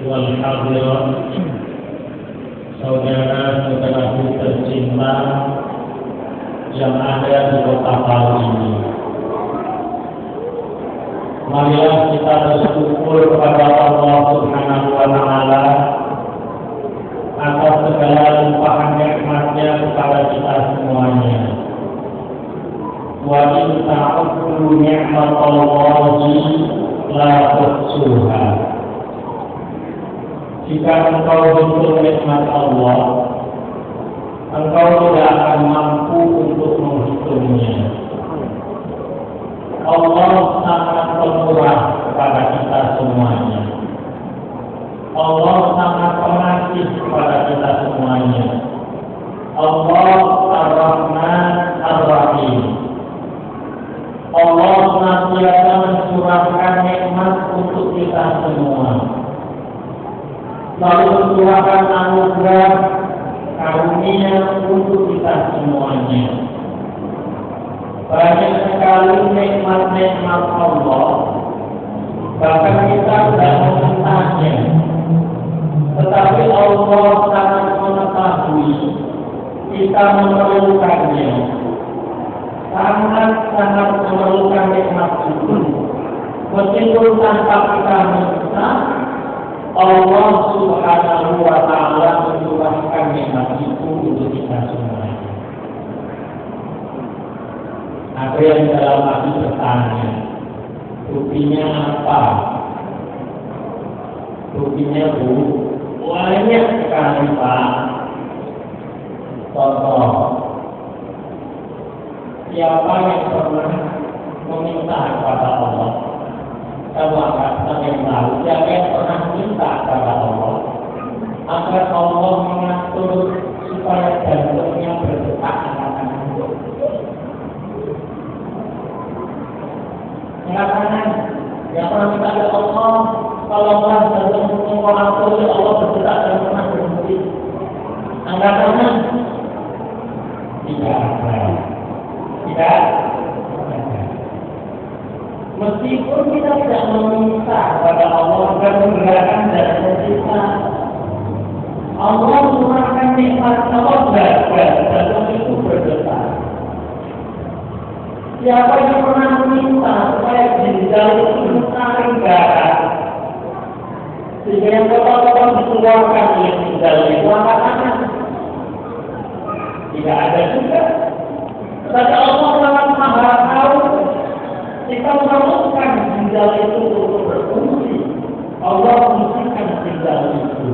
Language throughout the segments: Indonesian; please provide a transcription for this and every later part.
wal hadirat, saudara-saudaraku tercinta yang ada di kota Palu ini. Marilah kita bersyukur kepada Allah Subhanahu wa Ta'ala atas segala limpahan nikmat-Nya kepada kita semuanya. Wa in ta'uddu ni'matallahi la tuhsuha. Jika engkau hitung nikmat Allah, engkau tidak akan mampu untuk menghitungnya. Allah sangat pemurah kepada kita semuanya. Allah sangat pengasih kepada kita semuanya. Allah Ar-Rahman Ar-Rahim. Allah senantiasa mencurahkan nikmat untuk kita semua. Lalu mencurahkan anugerah karunia untuk kita semuanya. Banyak sekali nikmat-nikmat Allah, bahkan kita tidak memintanya, tetapi Allah sangat mengetahui kita memerlukannya, sangat memerlukan nikmat itu. Meskipun tanpa kita minta, Allah Subhanahu wa Ta'ala mencurahkan nikmat itu untuk kita semua. Ada yang dalam hati bertanya, buktinya apa? Buktinya banyak sekali Pak. Contoh, siapa yang pernah meminta kepada Allah? Kamu akan yang tahu, siapa yang pernah minta kepada Allah agar Allah mengatur supaya jantungnya berdetak angkat-angkat. Mengatakan, yang pernah minta kepada Allah, kalau Allah jantung mengatur, Allah berdetak dan pernah berhenti. Angkat-angkat tidak ada. Tidak. Meskipun kita tidak meminta kepada Allah dan menggerakkan dada kita, Allah mencurahkan nikmat Allah dan itu berdetak. Siapa yang pernah meminta supaya ginjal itu menarik darah, sehingga yang kotor-kotor dikeluarkan oleh ginjal itu angkat-angkat? Tidak ada juga. Tetapi Allah sangat maha tahu. Kita memerlukan ginjal itu untuk berfungsi. Allah fungsikan ginjal itu.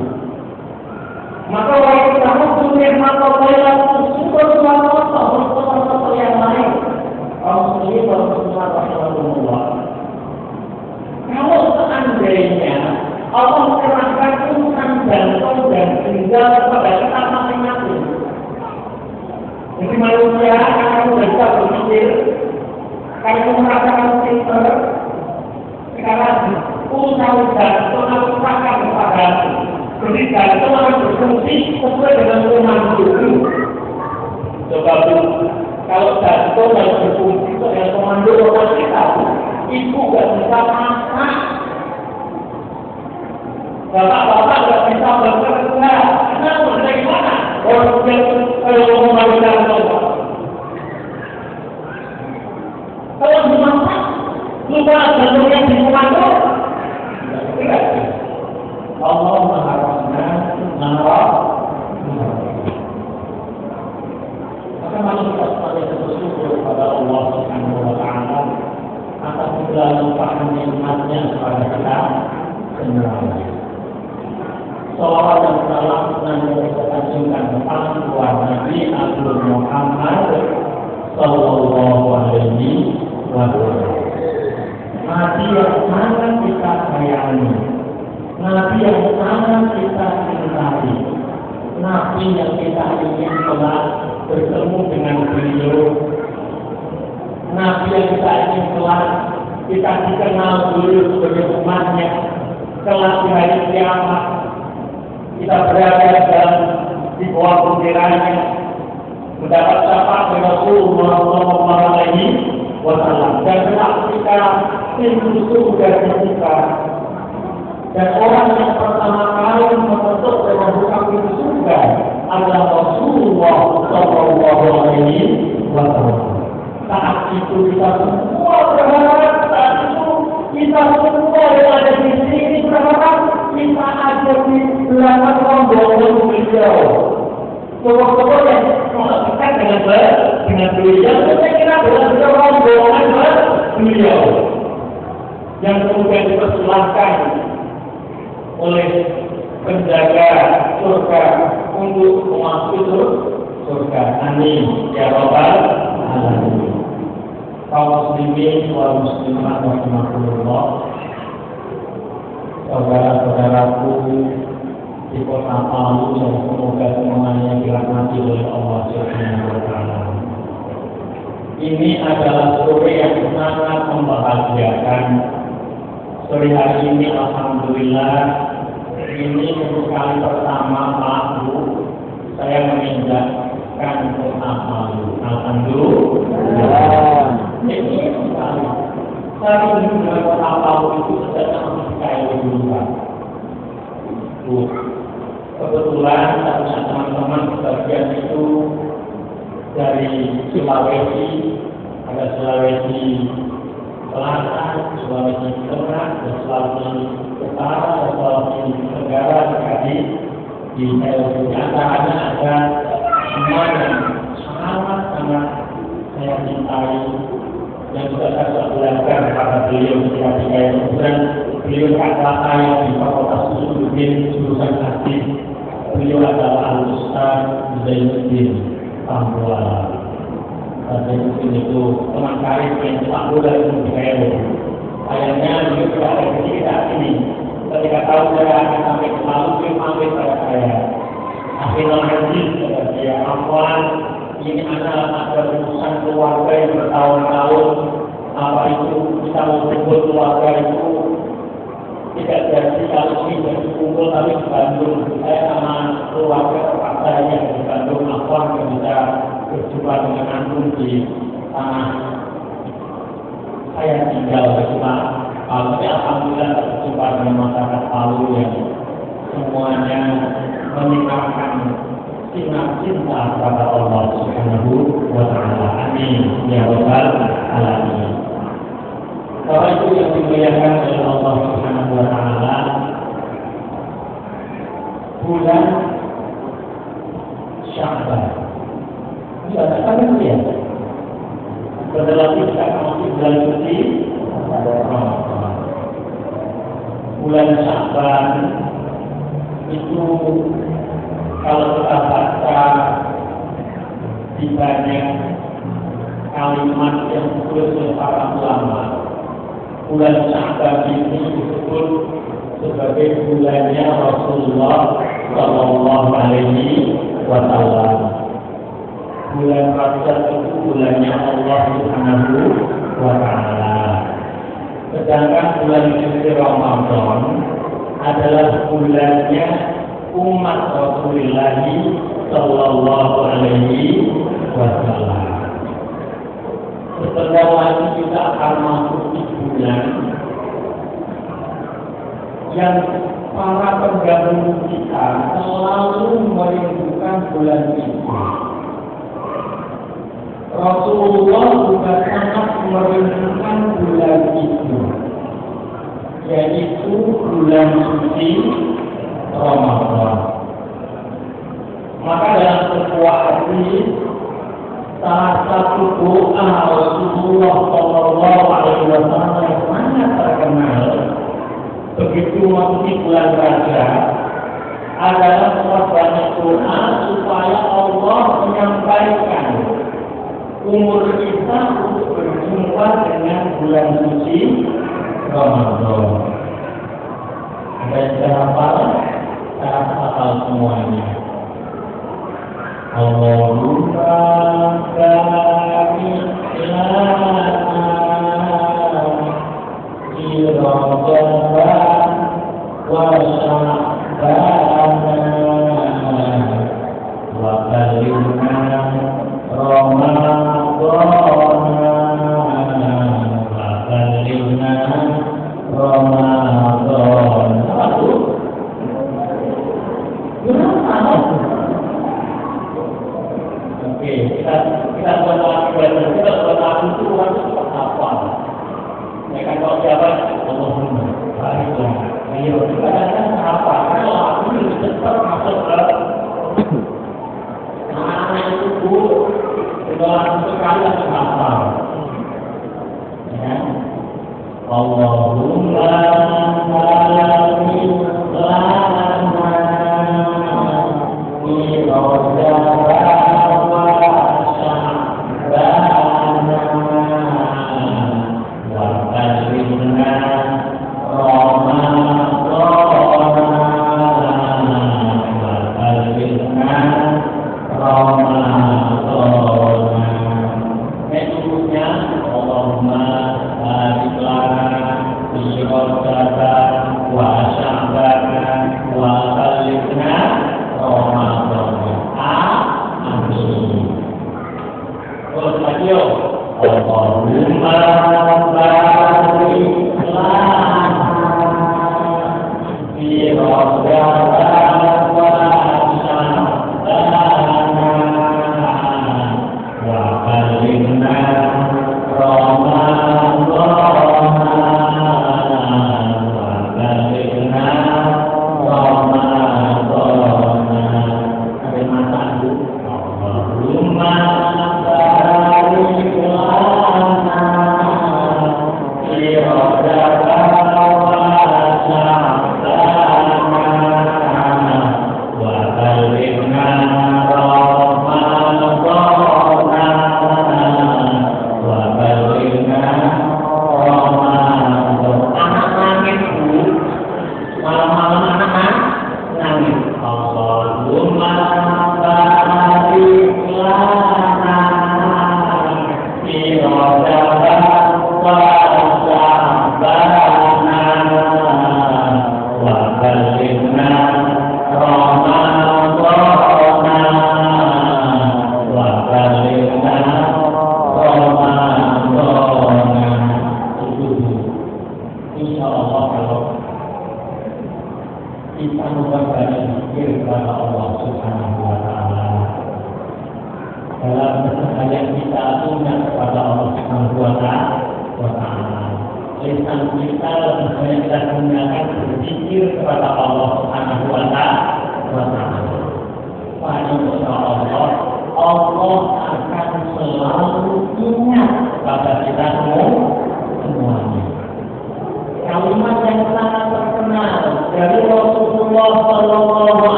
Maka wahai kamu punya mata bola super kotor yang lain. Kamu sendiri berfungsi Allah. Kalau seandainya Allah menyerahkan urusan jantung dan ginjal kepada kita masing-masing. Jadi manusia akan bisa berpikir. Kalau merasakan pinter, sekarang urusan jantung aku serahkan kepada aku. Jadi jantung akan berfungsi sesuai dengan komando. Coba dulu, kalau jantung yang berfungsi dengan komando orang kita, ibu gak bisa masak, bapak-bapak gak bisa bekerja. Kenapa? Dari mana? Orang yang kalau mau jantung. Kalau dimasak, lupa jantungnya di komando. Allah mengharapkan maka manusia sebagai bersyukur kepada Allah Subhanahu wa Ta'ala atas segala limpahan nikmat-Nya kepada kita semuanya. Salawat dan salam senantiasa kita aturkan kepada Nabi Agung Muhammad Sallallahu Alaihi Wasallam. Nabi yang sangat kita sayangi, Nabi yang sangat kita cintai, Nabi yang kita ingin kelak bertemu dengan beliau, Nabi yang kita ingin kelak kita dikenal beliau sebagai umatnya, kelak di hari kiamat kita berada dalam di bawah benderanya, mendapat syafaat dari Rasulullah SAW dan kelak kita pintu surga dibuka dan orang yang pertama menggunakan rombongan beliau. Tokoh-tokoh yang dekat dengan beliau, saya kira adalah rombongan beliau yang kemudian dipersilahkan oleh penjaga surga untuk memasuki surga. Amin ya rabbal alamin. Kaum muslimin wal muslimat rahimakumullah, saudara-saudaraku di kota Palu yang semoga semuanya dirahmati oleh Allah Subhanahu wa taala. Ini adalah sore yang sangat membahagiakan. Sore hari ini alhamdulillah ini untuk kali pertama Palu saya menginjakkan kota Palu. Alhamdulillah. Ini sekali. Saya menginjak kota Palu itu sedang sekali dulu. Kebetulan saya teman-teman sebagian itu dari Sulawesi, ada Sulawesi Selatan, Sulawesi Tengah, dan Sulawesi Utara, dan Sulawesi Tenggara, tadi di antaranya ada semua yang sangat saya cintai dan juga saya belajar kepada beliau ketika kemudian beliau kata saya di Fakultas Usuluddin jurusan hadis. Beliau adalah Al-Ustaz Zainuddin Tambuala. Zainuddin itu teman karib yang tak mudah untuk dikaya. Sayangnya beliau tidak ada di saat ini. Ketika tahu saya akan sampai ke Palu, beliau pamit pada saya. Akhirnya hadis kata saya, Afwan, ini ada urusan keluarga yang bertahun-tahun. Apa itu kita mau sebut keluarga itu tidak jadi kalau ini jadi kumpul tapi di Bandung. Saya sama keluarga terpaksa yang di Bandung, Afwan yang bisa berjumpa dengan antum di tanah saya tinggal bersama Palu. Alhamdulillah berjumpa dengan masyarakat Palu yang semuanya meningkatkan cinta kepada Allah Subhanahu wa taala. Amin ya rabbal alamin. Bapak Ibu yang dimuliakan oleh Allah Subhanahu wa taala, bulan Sya'ban. Bulan Sya'ban ya. Setelah kita masuk bulan suci Ramadan. Bulan Sya'ban itu kalau kita baca di banyak kalimat yang ditulis oleh para ulama, bulan Sya'ban ini disebut sebagai bulannya Rasulullah Sallallahu Alaihi Wasallam. Bulan Rajab itu bulannya Allah Subhanahu wa taala. Sedangkan bulan suci Ramadan adalah bulannya umat Rasulullah Sallallahu Alaihi Wasallam. Sebentar lagi kita akan masuk di bulan yang para pendahulu kita selalu merindukan bulan itu. Rasulullah juga sangat merindukan bulan itu, yaitu bulan suci Ramadan. Maka dalam sebuah hadis, salah satu doa Rasulullah Sallallahu Alaihi Wasallam yang sangat terkenal begitu memasuki bulan Rajab adalah banyak doa supaya Allah menyampaikan umur kita untuk berjumpa dengan bulan suci Ramadan. Ada yang cara hafal semuanya. Allahumma barik lana fi Ramadan wa Sya'ban wa balighna Ramadan wa balighna Ramadan. Kenapa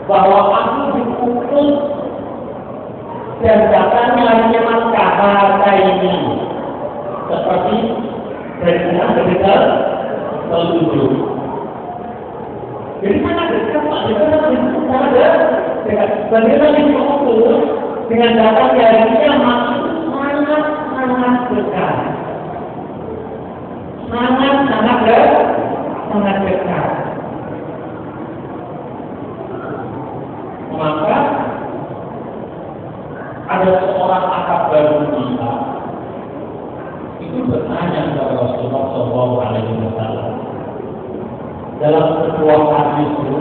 bahwa aku diutus dan datangnya memang kata ini seperti berita telunjuk. Jadi sangat dekat Pak, sangat dekat. Bagaimana diutus dengan datangnya ini maksud sangat dekat. Sangat dekat. Maka ada seorang akabar kita itu bertanya kepada Rasulullah SAW dalam sebuah hadis itu,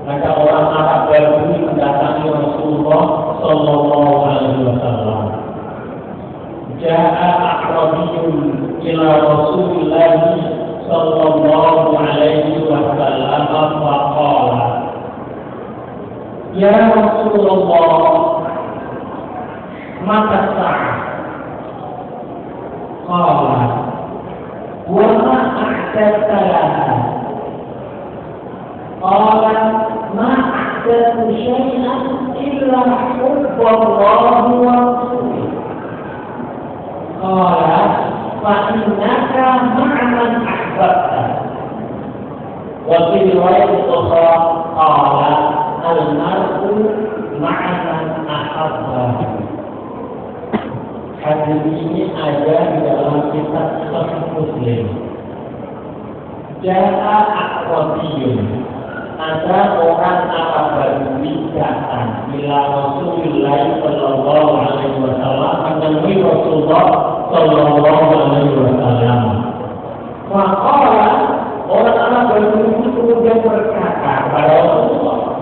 maka orang akabar ini mendatangi Rasulullah SAW. Ja'a a'rabiyyun ila Rasulillah sallallahu alaihi wasallam faqala ya Rasulullah mata sa'ah qala wa ma ahdatsa laha qala ma ahdatsu syai'an illa hubballahi wa rasulihi qala fa innaka ma'man ahbabta wa fi riwayat ukhra qala al-mar'u ma'man ahabba. Hadis ini ada di dalam kitab Sahih Muslim. Ja'a aqrabiyun, ada orang Badui datang bila Rasulullah sallallahu alaihi wasallam menemui Rasulullah sallallahu alaihi wasallam. Maka orang Badui itu kemudian berkata kepada Rasulullah,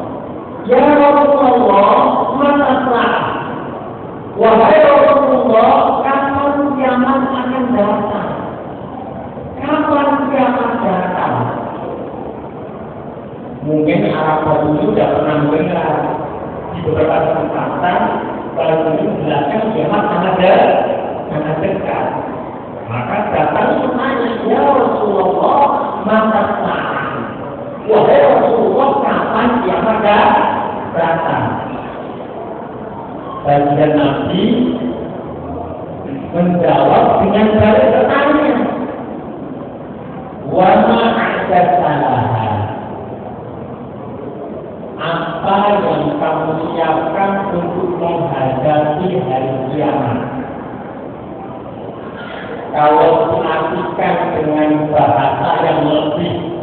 ya Rasulullah, mana sah? Wahai Rasulullah, kapan kiamat akan datang? Kapan kiamat datang? Mungkin Arab Badui sudah pernah mendengar di beberapa kesempatan kalau ini menjelaskan kiamat sangat dekat. Maka datang semuanya, ya Rasulullah, mata sah? Wahai Rasulullah, kapan kiamat datang? Baginda Nabi menjawab dengan balik bertanya, wa ma ahdatsalaha, apa yang kamu siapkan untuk menghadapi hari kiamat? Kalau diartikan dengan bahasa yang lebih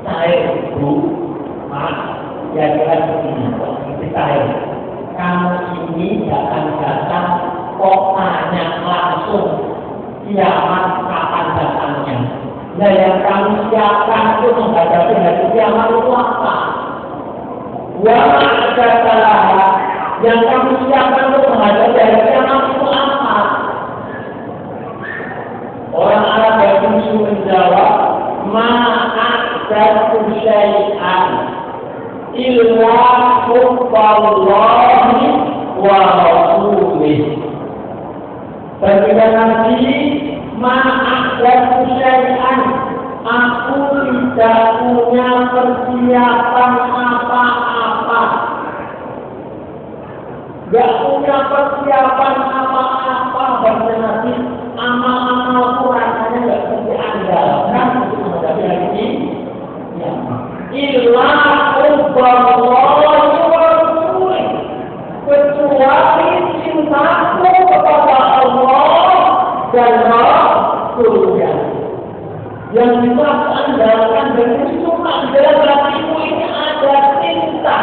cair itu, ya begini, lebih cair. Kamu ini akan datang kok tanya langsung kiamat kapan datangnya. Nah yang kamu siapkan untuk menghadapi hari kiamat itu apa? Wa ada salah. Yang kamu siapkan untuk menghadapi hari kiamat itu apa? Orang Arab yang menjawab, ma'adzatu syai'an illa hubballahi wa rasulih. Baginda Nabi, ma'adzatu syai'an, aku tidak punya persiapan apa-apa. Gak punya persiapan apa-apa. Baginda Nabi, amal-amalku rasanya gak bisa andalkan untuk menghadapi hari ini. Ya, illa hubballahi wa rasulih, kecuali cintaku kepada Allah dan Rasulnya. Yang bisa andalkan dan cuma dalam hatimu ini ada cinta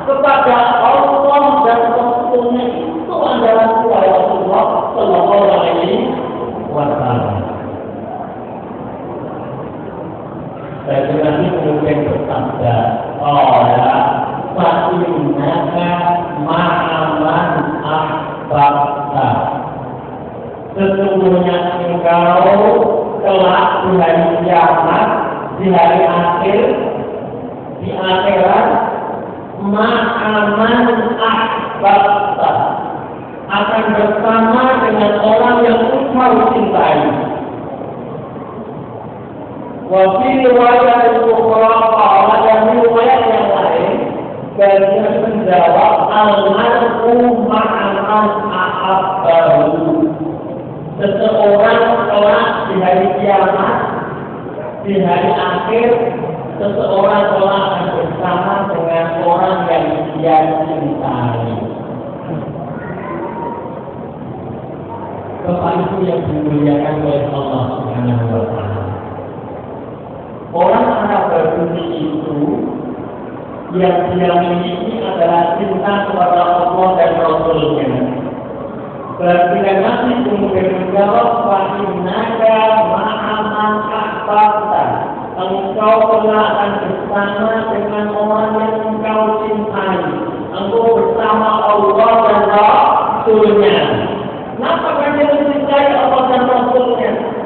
kepada Allah dan Rasulnya, itu andalan kuasa Allah sallallahu alaihi wasallam. Saya nanti kemudian bersabda, fa'innaka ma'aman ahbabta, sesungguhnya engkau kelak di hari kiamat, di hari akhir, di akhirat, ma'aman ahbabta, akan bersama dengan orang yang engkau cintai. Wa fi riwayat ukhra, dan riwayat yang lain, Beliau menjawab al-mar'u ma'aman ahabbahu. Seseorang kelak di hari kiamat, di hari akhir, seseorang kelak akan bersama dengan orang yang dia cintai. Bapak Ibu yang dimuliakan oleh Allah Subhanahu wa Ta'ala. Orang Arab berbudi itu yang dia miliki adalah cinta kepada Allah dan Rasul-Nya. Berarti Nabi kemudian menjawab, "Fa'innaka ma'aman ahbabta." Engkau telah akan bersama dengan orang yang engkau cintai. Engkau bersama Allah dan Rasul-Nya. Kenapa kalian mencintai Allah dan Rasul-Nya?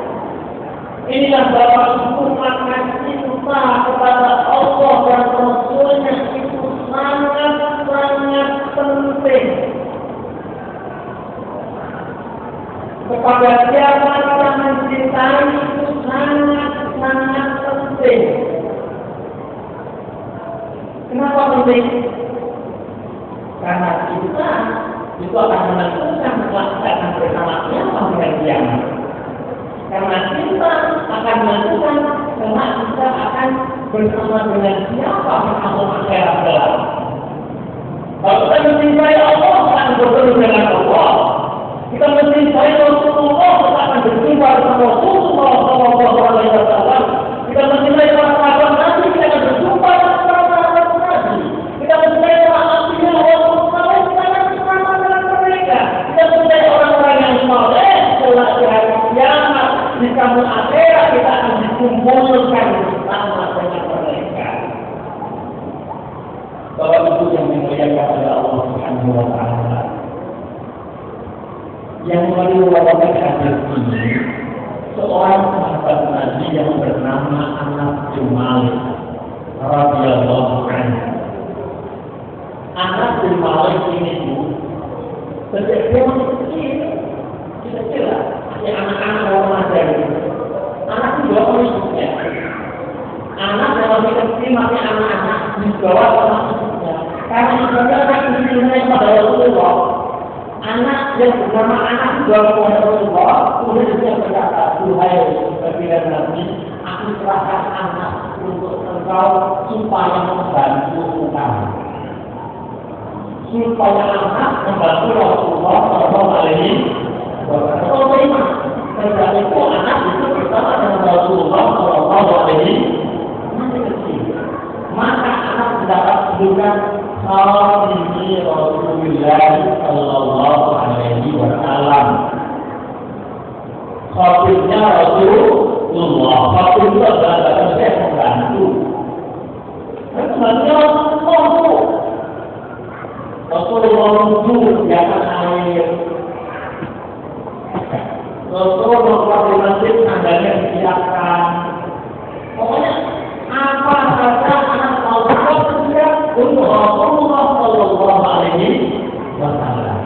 Inilah Bapak Ibu, maka cinta kepada Allah dan Rasul-Nya itu sangat-sangat penting. Kepada siapa kita mencintai itu sangat-sangat penting. Kenapa penting? Karena kita itu akan menentukan kita akan bersama siapa dengan dia. Karena kita akan menentukan karena kita akan bersama dengan siapa bersama akhirat kelak. Kalau kita mencintai Allah, kita akan bertemu dengan Allah. Kita mencintai Rasulullah, kita akan berjumpa dengan Rasulullah SAW. Kita mencintai para sahabat Nabi, kita akan berjumpa dengan para sahabat Nabi. Kita mencintai para nabi Allah, kita akan bersama dengan mereka. Kita mencintai orang-orang yang saleh, kelak di hari kiamat. Di kampung akhirat kita akan dikumpulkan bersama dengan mereka. Bapak Ibu yang dimuliakan oleh Allah Subhanahu wa Ta'ala, yang meriwayatkan hadis ini seorang sahabat Nabi yang bernama Anas bin Malik radhiyallahu anhu. Anas bin Malik ini sejak dia masih kecil lah. Anak-anak remaja itu, anak juga pengikutnya. Anak dalam kecil masih anak-anak dibawa sama ibunya. Karena ibunya kan istrinya pada Rasulullah. Anak yang bernama anak dibawa kepada Rasulullah, kemudian dia berkata, "Duhai baginda Nabi, aku serahkan anak untuk engkau supaya membantu kamu." Supaya anak membantu Rasulullah Shallallahu Alaihi Wasallam. Sejak itu anak itu bersama dengan Rasulullah Shallallahu Alaihi Wasallam. Maka anak mendapat julukan Khadimi Rasulullah Shallallahu Alaihi Wasallam. Khadimnya Rasulullah. Khadim itu adalah bahasa pembantu. Pembantunya Rasulullah. Rasulullah itu di atas air. Rasulullah melakukan di masjid, tangganya disiapkan. Pokoknya apa saja anak mau bersiap untuk Rasulullah Shallallahu Alaihi Wasallam.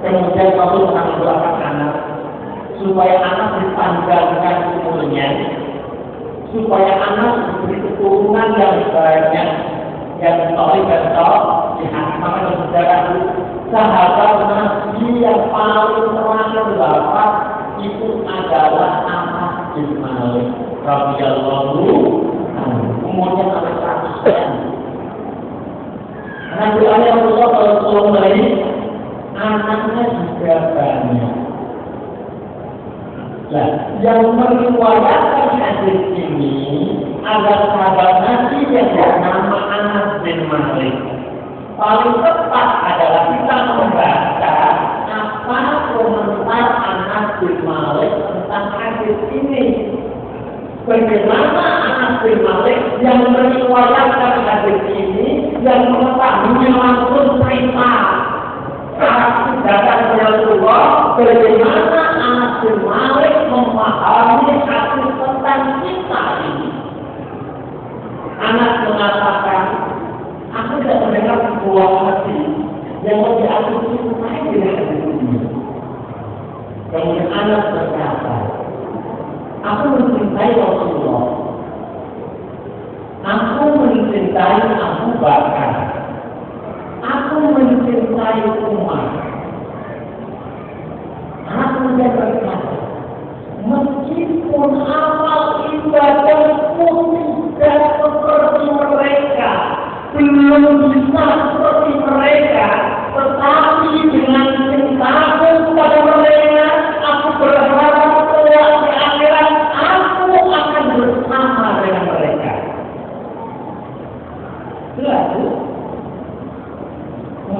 Kemudian Rasul mengambilkan anak supaya anak dipanjangkan umurnya, supaya anak diberi keturunan yang banyak, yang soleh dan salihah. Maka bersejarah sahabat Nabi yang paling terakhir wafat itu adalah Anas bin Malik radhiyallahu anhu. Umurnya sampai 100 tahun. Nabi Rasulullah sallallahu alaihi anaknya juga banyak. Nah, yang meriwayatkan hadis ini adalah sahabat Nabi yang bernama Anas bin Malik. Paling tepat adalah kita membaca apa komentar Anas bin Malik tentang hadis ini. Bagaimana Anas bin Malik yang meriwayatkan hadis ini, yang mengetahui langsung cerita tindakan Rasulullah, bagaimana Anas bin Malik memahami hadis tentang kita ini. Anas mengatakan, aku tidak mendengar sebuah hadis yang lebih aku cintai dengan hadis ini. Kemudian Anas berkata, aku mencintai Rasulullah. Aku mencintai Abu Bakar.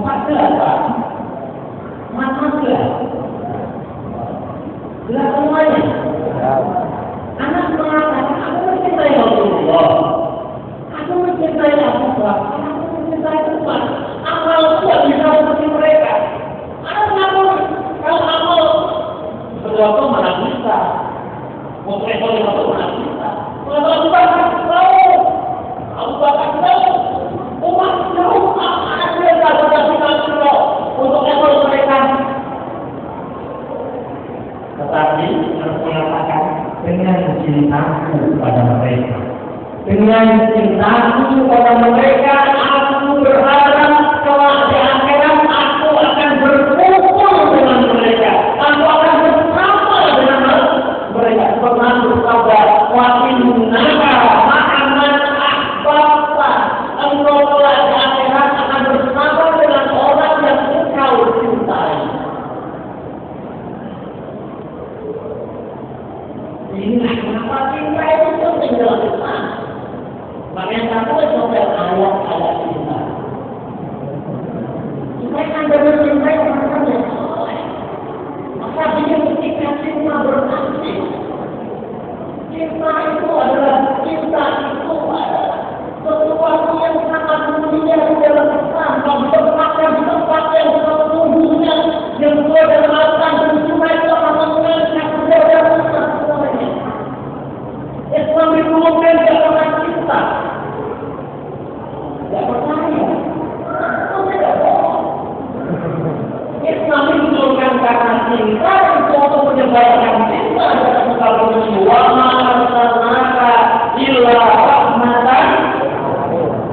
gelas, mata gelas, gelas semuanya. Anak mengatakan, aku mencintai Rasulullah, aku mencintai Abu Bakar, aku mencintai Umar. Amal tidak bisa seperti mereka. Kalau amal berdoa mana bisa? Mau ekor itu mana bisa? Kalau Abu Bakar tahu, Abu Bakar tahu, Umar tahu, anak mereka sudah tahu untuk ekor mereka. Tetapi harus mengatakan dengan cintaku pada mereka, dengan cintaku pada mereka, aku berharap kelak di akhirat aku akan berkumpul dengan mereka, aku akan bersama dengan mereka. Pernah bersabda, wa innaka ma'aman ahbabta, engkau kelak di akhirat akan bersama dengan orang yang engkau cintai. Inilah kenapa cinta itu penting dalam Islam. Makanya satu sampai ayat-ayat cinta. Supaya Anda mencintai orang yang soleh. Maka dia ketika cinta berarti. Cinta itu adalah sesuatu yang sangat mulia di dalam Islam. Kalau ditempatkan di tempat yang sesungguhnya, yang sesuai dengan Al-Quran dan Sunnah itu akan mengenalkan kepada semuanya. Islam itu bukan karena cinta. Tidak percaya. Itu tidak bohong. Islam itu bukan karena cinta, itu untuk menyebarkan cinta. Kalau wa ma arsalnaka illa rahmatan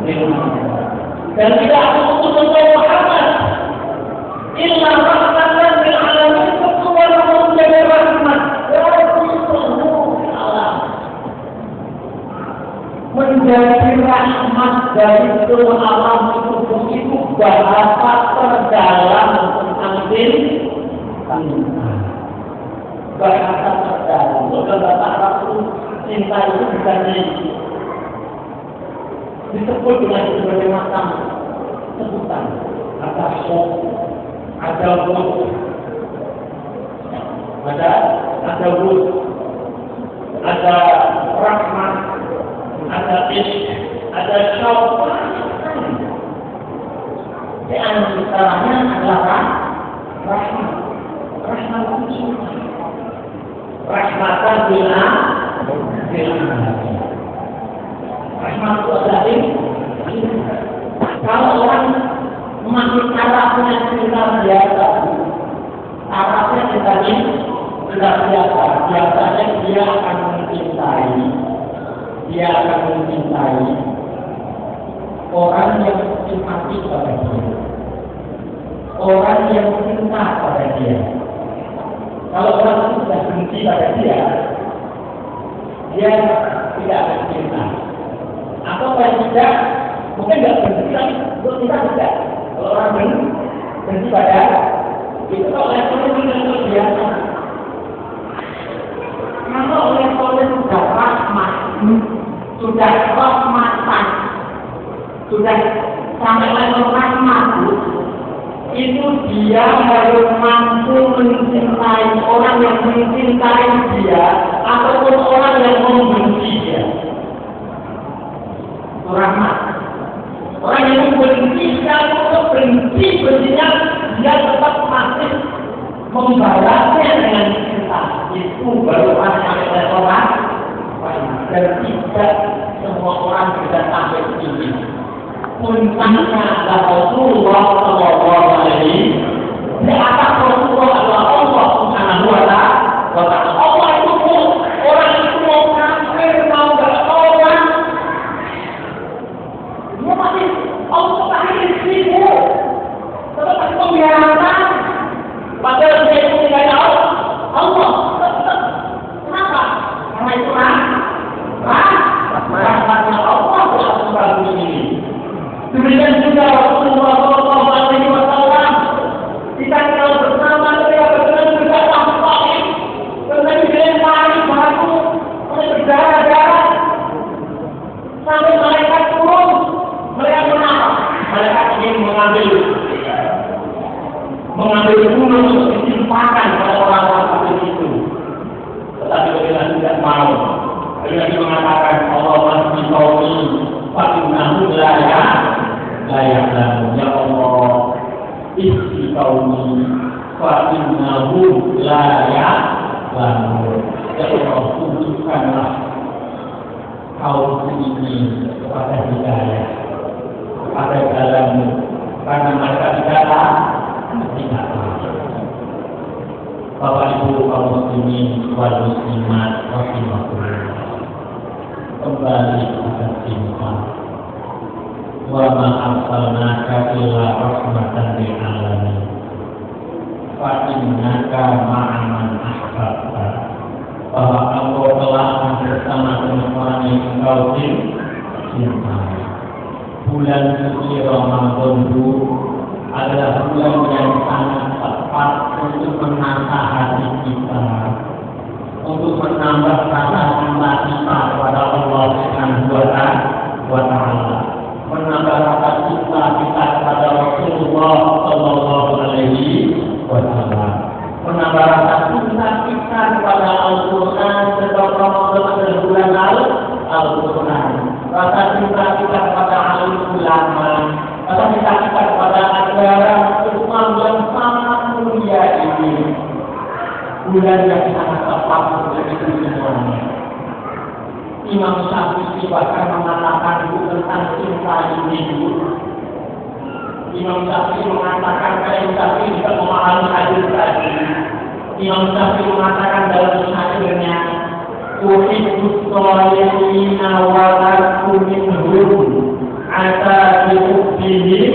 lil alamin. Dan tidak aku utus engkau Muhammad illa rahmatan lil alamin, kecuali menjadi rahmat bagi seluruh alam. Menjadi rahmat dari seluruh alam itu bahasa terdalam tentang cinta. Bahasa terdalam. Dalam bahasa Arab itu cinta itu bukan disebut dengan berbagai macam sebutan. Ada syok, ada wud, ada wud, ada rahmat, ada ish, ada syok. Di antaranya adalah rahmat. Rahmat itu rahmatan bil alamin. Rahmat itu adalah kalau orang memakai Arabnya cinta biasa, Arabnya cinta biasa, biasanya dia akan mencintai orang yang simpati pada dia, orang yang cinta pada dia. Kalau orang itu sudah benci pada dia tidak akan cinta. Atau kalau tidak, mungkin tidak benci, tapi untuk cinta tidak. Kalau orang benci pada itu, kalau levelnya tidak biasa. Kalau levelnya sudah rahmat, sudah rahmatan, sudah sampai level rahmat, itu dia harus mampu mencintai orang yang mencintai dia ataupun orang yang membenci dia. Itu rahmat. Orang yang membenci, kalau bencinya dia tetap masih membalasnya dengan cinta. Itu baru sampai level rahmat. Dan tidak semua orang bisa sampai sini. Puncaknya adalah Rasulullah Sallallahu Alaihi. Di atas Rasulullah adalah Allah Subhanahu Wa Taala. Allah itu orang itu mau kafir, mau berkorban, dia masih Allah tahu dirimu. Tetapi pembiaran, padahal dia itu tidak tahu Allah. Kenapa? Karena itu rahmatnya Allah telah membantu ini. Demikian juga Rasulullah Sallallahu Alaihi Wasallam. Kita kalau bersama ketika berjalan juga sampai dengan dilempari batu oleh berdarah-darah sampai malaikat turun. Mereka menapa? Mereka ingin mengambil mengambil gunung untuk ditimpakan pada orang-orang kafir itu. Tetapi mereka tidak mau. Mereka mengatakan Allah masih kaumi fakinnahu layak lamu ya Allah isi kaumi fakinnahu layak lamu ya Allah tunjukkanlah kaum ini kepada hidayah kepada jalanmu karena mereka tidak Bapak Ibu kaum muslimin wal muslimat rahimakumullah kembali kepada cinta wa ma arsalnaka illa rahmatan lil alamin fa innaka ma'aman ahbabta bahwa engkau telah bersama dengan orang yang engkau cintai. Bulan suci Ramadan itu adalah bulan yang sangat tepat untuk menata hati kita, untuk menambah rasa cinta kita kepada Allah Subhanahu wa Ta'ala, menambah rasa cinta kita kepada Rasulullah Sallallahu Alaihi Wasallam, menambah rasa cinta kita kepada Al-Quran sebab Ramadan adalah bulan Al-Quran, rasa cinta kita kepada alim ulama, rasa cinta kita kepada ajaran Islam yang sangat mulia ini. Bulan yang sangat tepat untuk itu semuanya. Imam Syafi'i bahkan mengatakan tentang cinta ini. Imam Syafi'i mengatakan kalau Syafi'i bisa memahami hadis tadi. Imam Syafi'i mengatakan dalam syairnya, "Uhibbus sholihina wa lastu minhum, ata bihubbihim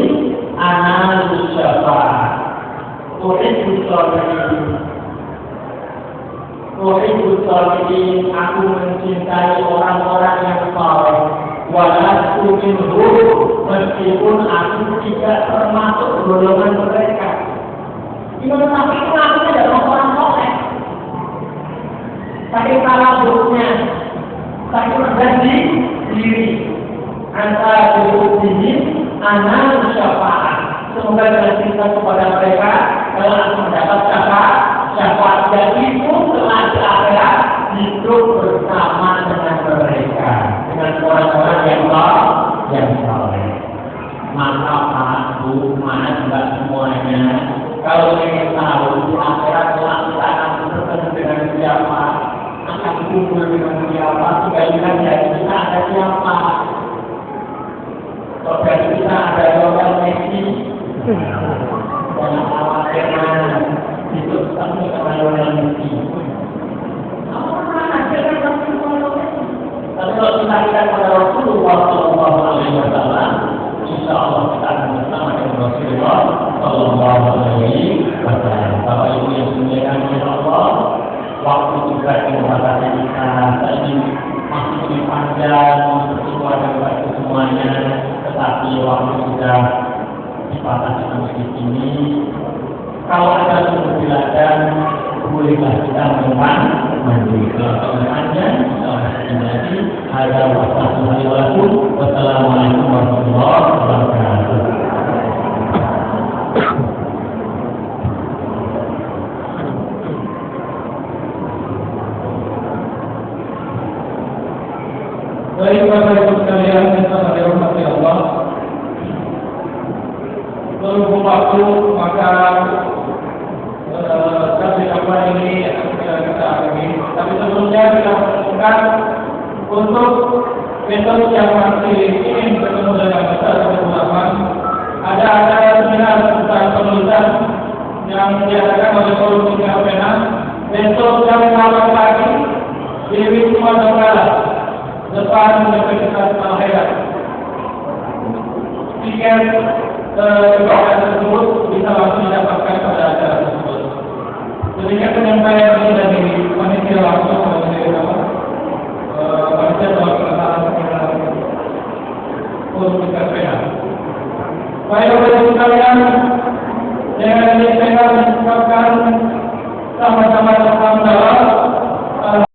analu syafa'ah." Uhibbus sholihina, aku mencintai orang-orang yang saleh. Walastu minhum, meskipun aku tidak termasuk golongan mereka. Imam Syafi'i mengaku adalah orang saleh. Tapi salah buruknya, tapi rendah diri. Antara diri anak syafaat. Semoga dengan cinta kepada mereka, kalau aku mendapat syafaat dan itu telah di akhirat hidup bersama dengan mereka, dengan orang-orang yang saleh. Maka Pak Bu, mana juga semuanya. Kalau ingin tahu di akhirat kelak kita akan bertemu dengan siapa, akan kumpul dengan siapa, tinggal dari kita ada siapa. Kalau dari kita ada Lionel Messi, jangan khawatir mana itu ketemu sama Lionel Messi. Tapi kalau kita lihat pada Rasulullah Sallallahu Alaihi Wasallam, insya Allah kita akan bersama dengan Rasulullah Sallallahu Alaihi Wasallam. Bapak Ibu yang dimuliakan oleh Allah, waktu juga yang membatasi kita tadi masih lebih panjang untuk keluarga kita semuanya, tetapi waktu sudah dibatasi di sini. Kalau ada sumber belajar, bolehlah kita mandi. Kalau panjang, lagi ada wassalamualaikum warahmatullahi wabarakatuh. Baik Bapak Ibu sekalian, kita dirahmati Allah. Berhubung waktu, maka kabar ini kita akhiri. Tapi sebelumnya kita menemukan untuk besok yang masih ingin bertemu dengan besar ulama, ada acara seminar tentang penulisan yang diadakan oleh Forum Tinggal Pena besok jam 8 pagi di Wisma Donggala depan Universitas Al-Hayat. Tiket kegiatan tersebut bisa langsung didapatkan pada acara tersebut. Ketika penyampaian ini dari panitia langsung oleh panitia dalam pelaksanaan Forum Tinggal Pena. Baik Bapak sekalian, dengan ini saya mengucapkan sama-sama alhamdulillah.